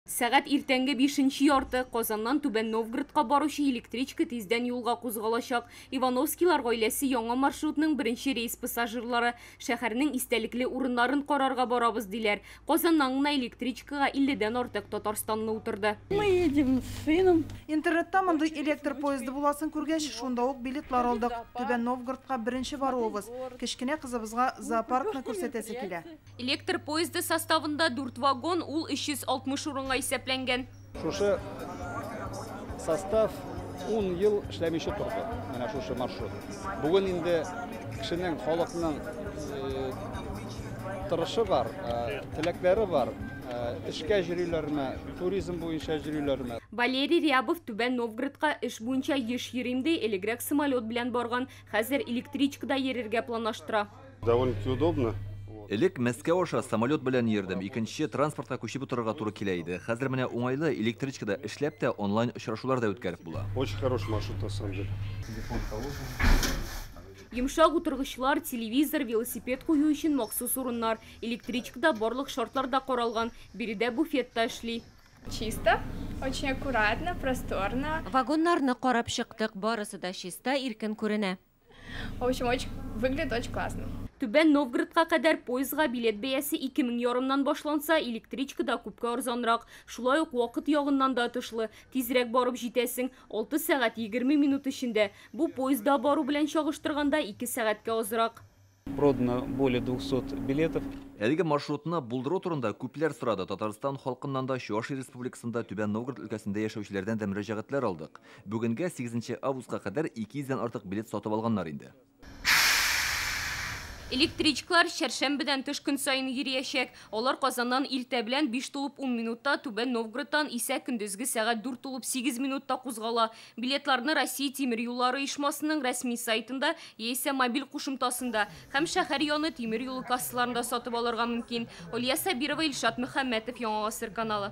Сәгать иртәнге 5 ярты Казаннан Түбән Новгородка баручы электричка тиздән юлга кузгалачак. Ивановскийлар гаиләсе яңа маршрутның беренче рейс пассажирлары шәһәрнең истәлекле урыннарын карарга барабыз диләр. Казаннан гына электричкага 50дән артык Татарстанны утырды. Мы едем с сыном. Интернетта мондый электр поезды буласын күргәч, шунда ук билетлар алдык. Түбән Новгородка беренче баруыбыз. Кечкенә кызыбызга зоопаркны күрсәтәсе килә. Электр поезды составында 4 вагон, ул 360 урынга исәпләнгән. Шушы состав 10 ел эшләмичә торды. Менә шушы маршрут. Бүген инде кешенең, халыкның тырышы бар, теләкләре бар. Эшкә йөриләрме, туризм буенча йөриләрме. Валерий Рябов Түбән Новгородка эш буенча еш йөрим ди, элегрәк самолет белән барган, хәзер электричкада йөрергә планлаштыра. Довольно-таки удобно. Элек Мәскәү аша самолет белән йөрдем, икенче транспортка күчеп утырырга туры килә иде. Хәзер менә уңайлы электричкада эшләп тә онлайн очрашулар да үткәреп була. Очень хороший маршрут на самом деле. Йомшак утыргычлар, телевизор, велосипед кую өчен махсус урыннар. Электричкада барлык шартлар да каралган. Биредә буфет та эшли. Чисто, очень аккуратно, просторно. Вагоннарны карап чыктык, барысы да чисто, иркен күренә. В общем, выглядит очень классно. Түбән Новгородка кадәр поездга билет бәясе 2000 ярымнан башланса, электричкада күпкә арзанрак. Шулай ук вакыт ягыннан да тышлы. Тизрәк барып җитәсең 6 сәгать 20 минут эчендә. Бу поездда бару белән чагыштырганда 2 сәгатькә азрак. Продано более 200 билетов. Әлеге маршрутны булдыру турында күпләр сорады. Татарстан халкыннан да Чувашия республикасында Түбән Новгород өлкәсендә яшәүчеләрдән дә мөрәҗәгатьләр алдык. Бүгенгә 8 августка кадәр 200дән артык билет сатып алганнар инде. Электричкалар шәршәмбедән тыш көн сайын йөриячәк. Алар Казаннан иртә белән 5 тулып 10 минутта, Түбән Новгородтан исә көндезге сәгать 4 тулып 8 минутта кузгала. Билетларны Россия тимер юллары оешмасының рәсми сайтында яисә мобиль кушымтасында һәм шәһәр яны тимер юлы кассаларында сатып алырга мөмкин. Олия Сабирова, Илшат Мөхәммәтов, Яңа Гасыр каналы.